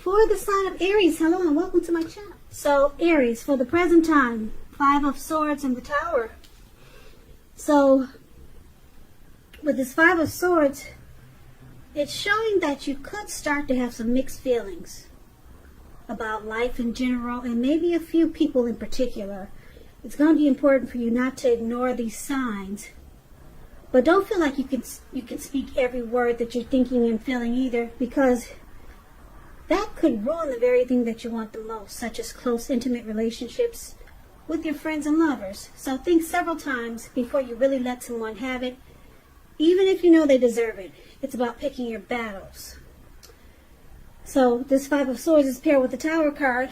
For the sign of Aries, hello and welcome to my channel. So Aries, for the present time, 5 of Swords in the Tower. So with this 5 of Swords, it's showing that you could start to have some mixed feelings about life in general and maybe a few people in particular. It's going to be important for you not to ignore these signs, but don't feel like you can speak every word that you're thinking and feeling either, because that could ruin the very thing that you want the most, such as close, intimate relationships with your friends and lovers. So think several times before you really let someone have it, even if you know they deserve it. It's about picking your battles. So this 5 of Swords is paired with the Tower card,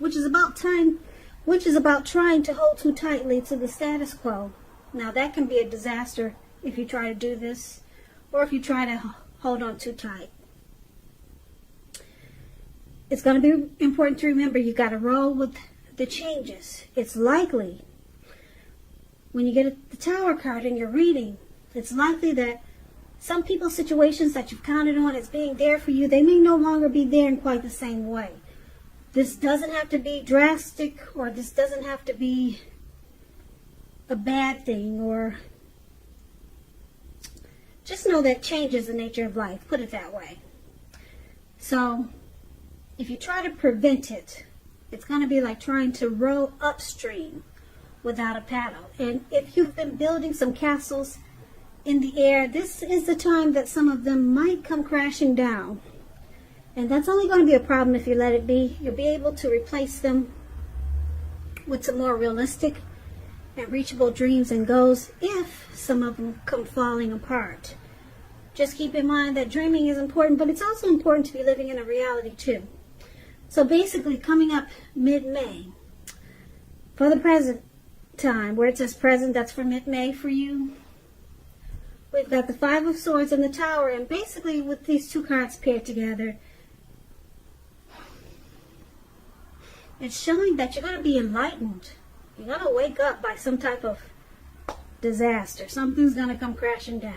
which is about trying to hold too tightly to the status quo. Now that can be a disaster if you try to do this, or if you try to hold on too tight. It's going to be important to remember you got to roll with the changes. It's likely when you get the Tower card in your reading, it's likely that some people's situations that you've counted on as being there for you, they may no longer be there in quite the same way. This doesn't have to be drastic, or this doesn't have to be a bad thing, or just know that change is the nature of life, put it that way. So if you try to prevent it, it's going to be like trying to row upstream without a paddle. And if you've been building some castles in the air, this is the time that some of them might come crashing down. And that's only going to be a problem if you let it be. You'll be able to replace them with some more realistic and reachable dreams and goals if some of them come falling apart. Just keep in mind that dreaming is important, but it's also important to be living in a reality too. So basically, coming up mid-May, for the present time, where it says present, that's for mid-May for you. We've got the 5 of Swords in the Tower, and basically with these 2 cards paired together, it's showing that you're going to be enlightened. You're going to wake up by some type of disaster. Something's going to come crashing down.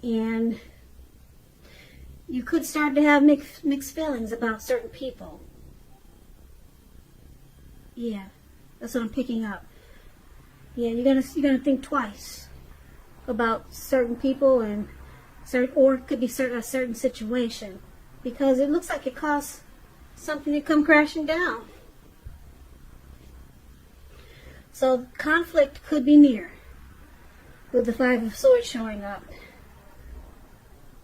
And you could start to have mixed feelings about certain people. Yeah, that's what I'm picking up. Yeah, you're gonna think twice about certain people and or it could be a certain situation, because it looks like it caused something to come crashing down. So conflict could be near with the 5 of Swords showing up.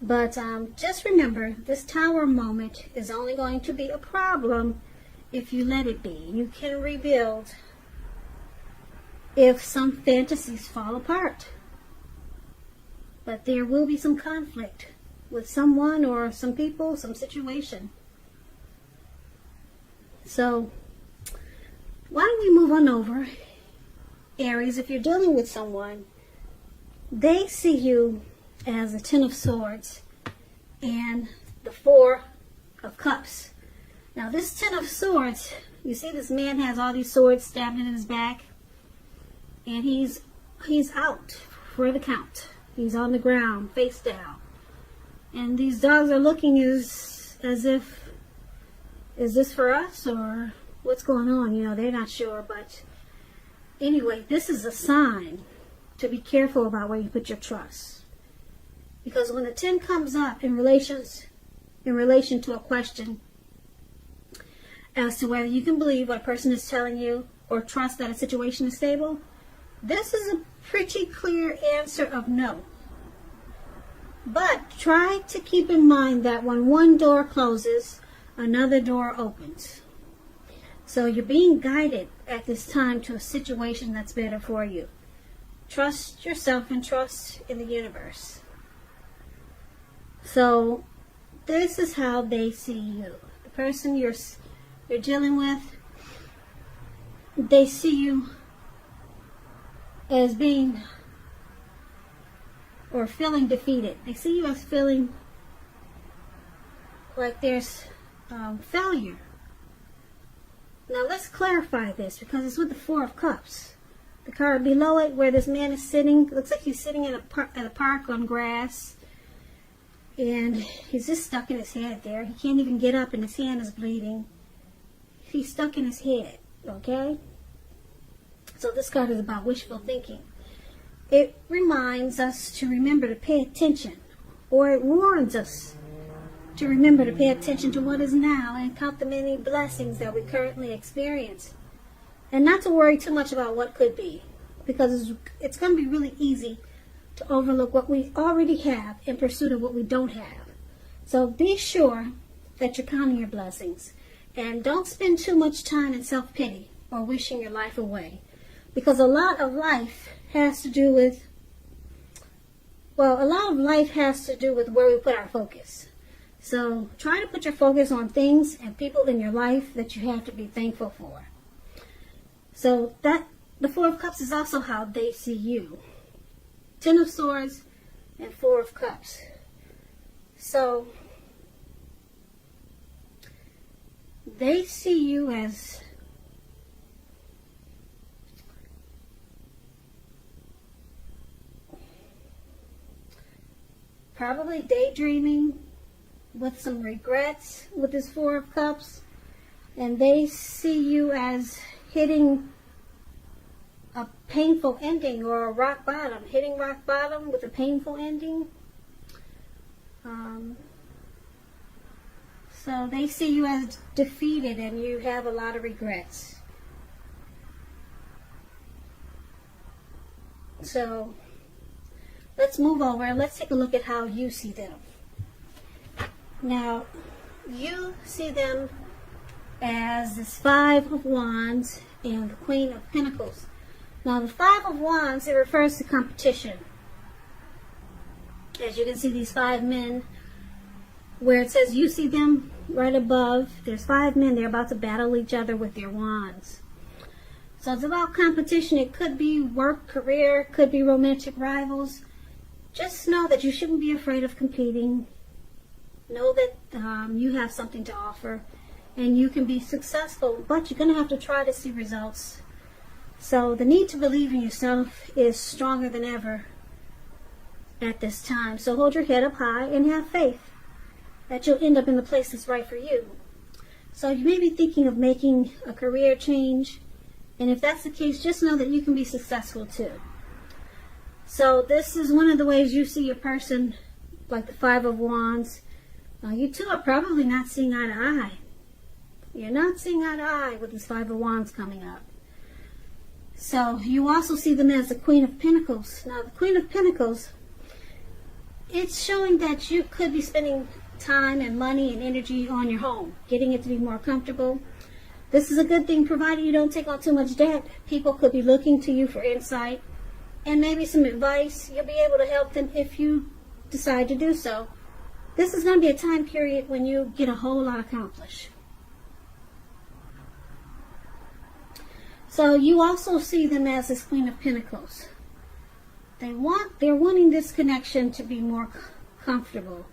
But just remember, this Tower moment is only going to be a problem if you let it be. You can rebuild if some fantasies fall apart. But there will be some conflict with someone or some people, some situation. So why don't we move on over, Aries? If you're dealing with someone, they see you as a 10 of Swords and the 4 of Cups. Now this 10 of Swords, you see this man has all these swords stabbed in his back, and he's out for the count. He's on the ground, face down. And these dogs are looking as if, is this for us or what's going on? You know, they're not sure. But anyway, this is a sign to be careful about where you put your trust. Because when the 10 comes up in relation to a question as to whether you can believe what a person is telling you or trust that a situation is stable, this is a pretty clear answer of no. But try to keep in mind that when one door closes, another door opens. So you're being guided at this time to a situation that's better for you. Trust yourself and trust in the universe. So this is how they see you. The person you're dealing with, they see you as being or feeling defeated. They see you as feeling like there's failure. Now let's clarify this, because it's with the 4 of Cups. The card below it, where this man is sitting, looks like he's sitting in a park on grass. And he's just stuck in his head there. He can't even get up and his hand is bleeding. He's stuck in his head, okay? So this card is about wishful thinking. It reminds us to remember to pay attention, or it warns us to remember to pay attention to what is now and count the many blessings that we currently experience. And not to worry too much about what could be, because it's going to be really easy to overlook what we already have in pursuit of what we don't have. So be sure that you're counting your blessings. And don't spend too much time in self-pity or wishing your life away. Because a lot of life has to do with, where we put our focus. So try to put your focus on things and people in your life that you have to be thankful for. So that the Four of Cups is also how they see you. Ten of Swords and Four of Cups. So they see you as probably daydreaming with some regrets with this Four of Cups. And they see you as hitting a painful ending or a rock bottom. Hitting rock bottom with a painful ending. So they see you as defeated and you have a lot of regrets. So let's move over and let's take a look at how you see them. Now, you see them as this Five of Wands and the Queen of Pentacles. Now, the Five of Wands, it refers to competition. As you can see, these five men, where it says you see them right above, there's five men, they're about to battle each other with their wands. So it's about competition. It could be work, career, could be romantic rivals. Just know that you shouldn't be afraid of competing. Know that you have something to offer and you can be successful, but you're going to have to try to see results. So the need to believe in yourself is stronger than ever at this time. So hold your head up high and have faith that you'll end up in the place that's right for you. So you may be thinking of making a career change, and if that's the case, just know that you can be successful too. So this is one of the ways you see your person, like the Five of Wands. You two are probably not seeing eye to eye. You're not seeing eye to eye with this Five of Wands coming up. So you also see them as the Queen of Pentacles. Now the Queen of Pentacles, it's showing that you could be spending time and money and energy on your home, getting it to be more comfortable. This is a good thing provided you don't take on too much debt. People could be looking to you for insight and maybe some advice. You'll be able to help them if you decide to do so. This is going to be a time period when you get a whole lot accomplished. So you also see them as this Queen of Pentacles. They're wanting this connection to be more comfortable.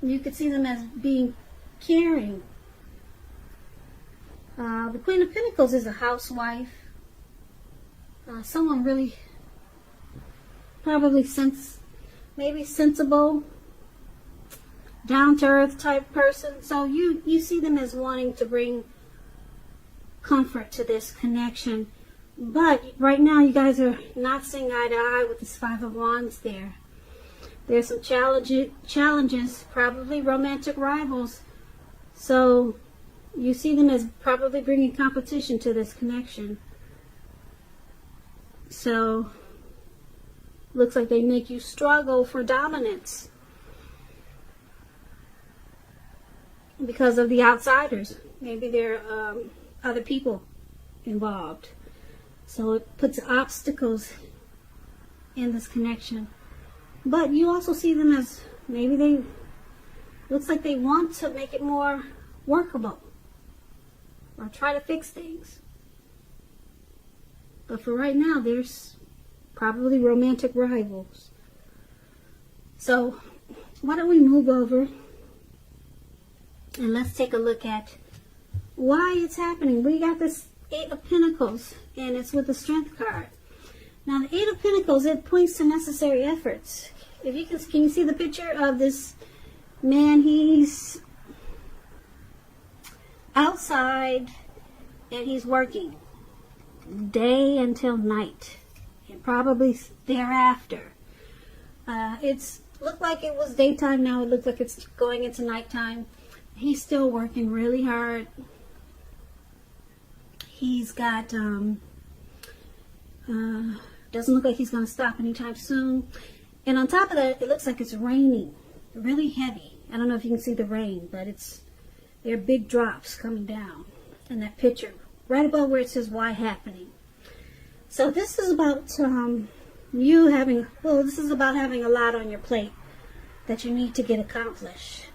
You could see them as being caring. The Queen of Pentacles is a housewife. Someone really probably maybe sensible, down-to-earth type person. So you see them as wanting to bring comfort to this connection. But right now you guys are not seeing eye to eye with this Five of Wands there. There's some challenges, probably romantic rivals. So you see them as probably bringing competition to this connection. So looks like they make you struggle for dominance because of the outsiders. Maybe there are other people involved. So it puts obstacles in this connection. But you also see them as maybe looks like they want to make it more workable or try to fix things. But for right now, there's probably romantic rivals. So why don't we move over and let's take a look at why it's happening. We got this Eight of Pentacles and it's with the Strength card. Now the Eight of Pentacles, it points to necessary efforts. if you can you see the picture of this man? He's outside and he's working day until night, and probably thereafter. It's looked like it was daytime. Now it looks like it's going into nighttime. He's still working really hard. He's got doesn't look like he's going to stop anytime soon. And on top of that, it looks like it's raining really heavy. I don't know if you can see the rain, but there are big drops coming down in that picture, right above where it says "Why Happening." So this is about this is about having a lot on your plate that you need to get accomplished.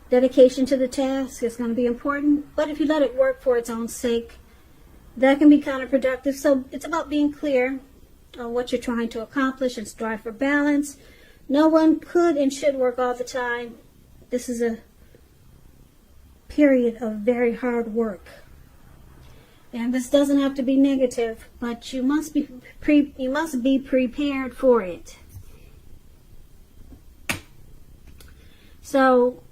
Dedication to the task is going to be important, but if you let it work for its own sake, that can be counterproductive. So it's about being clear on what you're trying to accomplish and strive for balance. No one could and should work all the time. This is a period of very hard work. And this doesn't have to be negative, but you must be prepared for it. So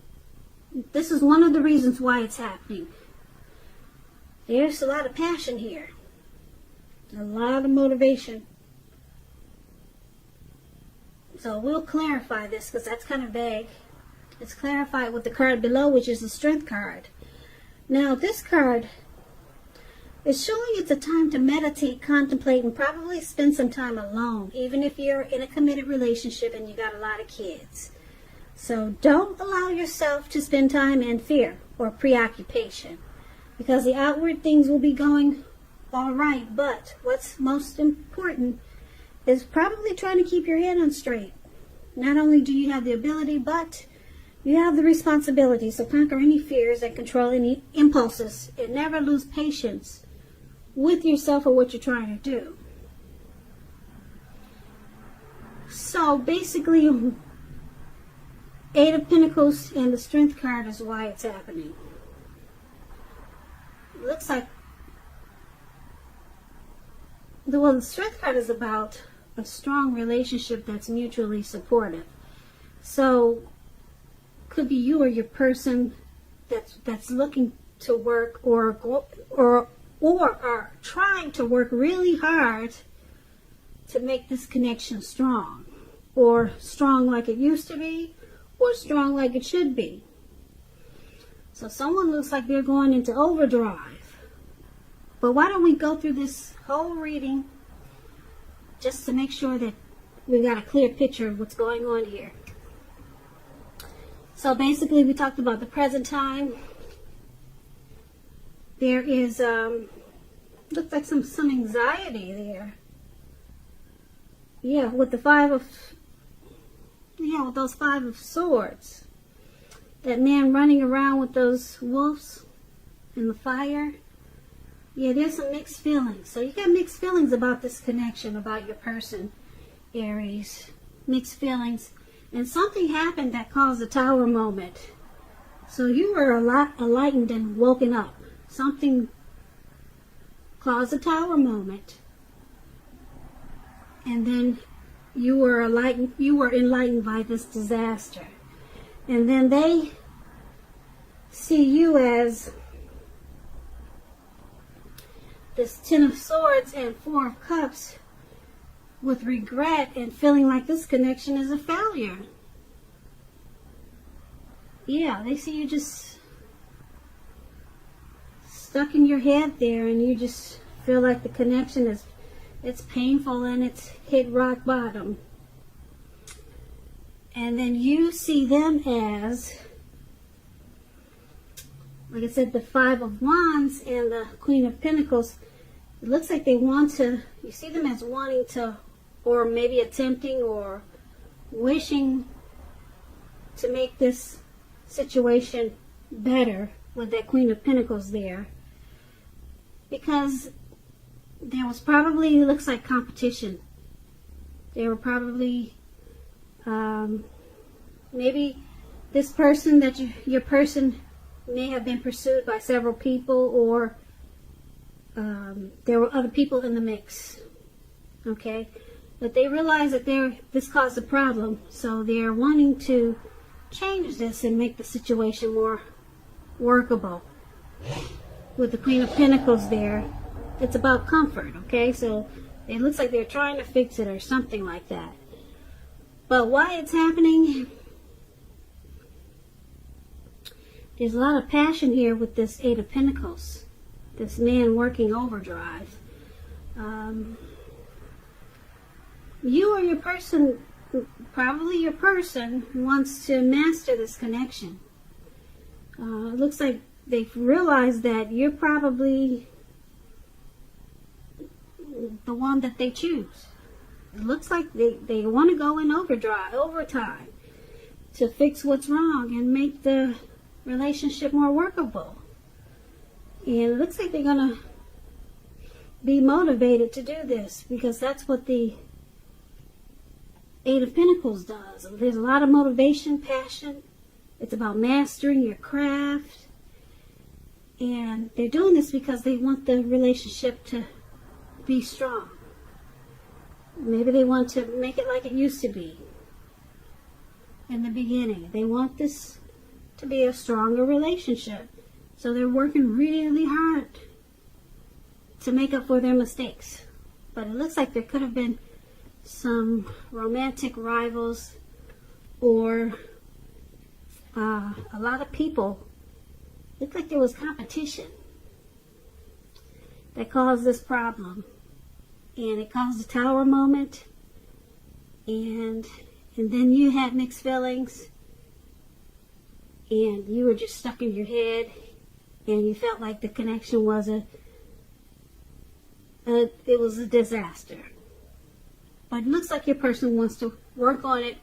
this is one of the reasons why it's happening. There's a lot of passion here, a lot of motivation. So we'll clarify this because that's kind of vague. It's clarified with the card below, which is the Strength card. Now this card is showing it's a time to meditate, contemplate, and probably spend some time alone, even if you're in a committed relationship and you got a lot of kids. So don't allow yourself to spend time in fear or preoccupation, because the outward things will be going all right, but what's most important is probably trying to keep your head on straight. Not only do you have the ability, but you have the responsibility. So conquer any fears and control any impulses, and never lose patience with yourself or what you're trying to do. So basically, Eight of Pentacles and the Strength card is why it's happening. It looks like the Strength card is about a strong relationship that's mutually supportive. So could be you or your person that's looking to work or are trying to work really hard to make this connection strong, or strong like it used to be, or strong like it should be. So someone looks like they're going into overdrive. But why don't we go through this whole reading just to make sure that we've got a clear picture of what's going on here. So basically we talked about the present time. There is, looks like some anxiety there. Yeah, with the with those Five of Swords. That man running around with those wolves in the fire. Yeah, there's some mixed feelings. So you got mixed feelings about this connection, about your person, Aries. Mixed feelings. And something happened that caused a tower moment. So you were enlightened and woken up. Something caused a tower moment. And then you were enlightened by this disaster. And then they see you as this Ten of Swords and Four of Cups with regret and feeling like this connection is a failure. Yeah, they see you just stuck in your head there, and you just feel like the connection it's painful and it's hit rock bottom. And then you see them as, like I said, the Five of Wands and the Queen of Pentacles. It looks like they want to, you see them as wanting to, or maybe attempting or wishing to make this situation better with that Queen of Pentacles there. Because there was probably, it looks like competition. They were probably, maybe this person your person may have been pursued by several people, or there were other people in the mix. Okay? But they realize that this caused a problem, so they're wanting to change this and make the situation more workable. With the Queen of Pentacles there, it's about comfort, okay? So it looks like they're trying to fix it or something like that. But why it's happening, there's a lot of passion here with this Eight of Pentacles. This man working overdrive. You or your person, probably your person, wants to master this connection. It looks like they've realized that you're probably the one that they choose. It looks like they want to go in overtime to fix what's wrong and make the relationship more workable. And it looks like they're going to be motivated to do this, because that's what the Eight of Pentacles does. There's a lot of motivation, passion. It's about mastering your craft. And they're doing this because they want the relationship to be strong. Maybe they want to make it like it used to be in the beginning. They want this to be a stronger relationship. So they're working really hard to make up for their mistakes. But it looks like there could have been some romantic rivals, or a lot of people. Looked like there was competition that caused this problem, and it caused a tower moment, and then you had mixed feelings, and you were just stuck in your head, and you felt like the connection was it was a disaster. But it looks like your person wants to work on it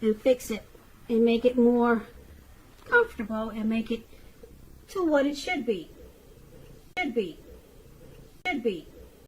and fix it and make it more comfortable and make it to what it should be. Should be.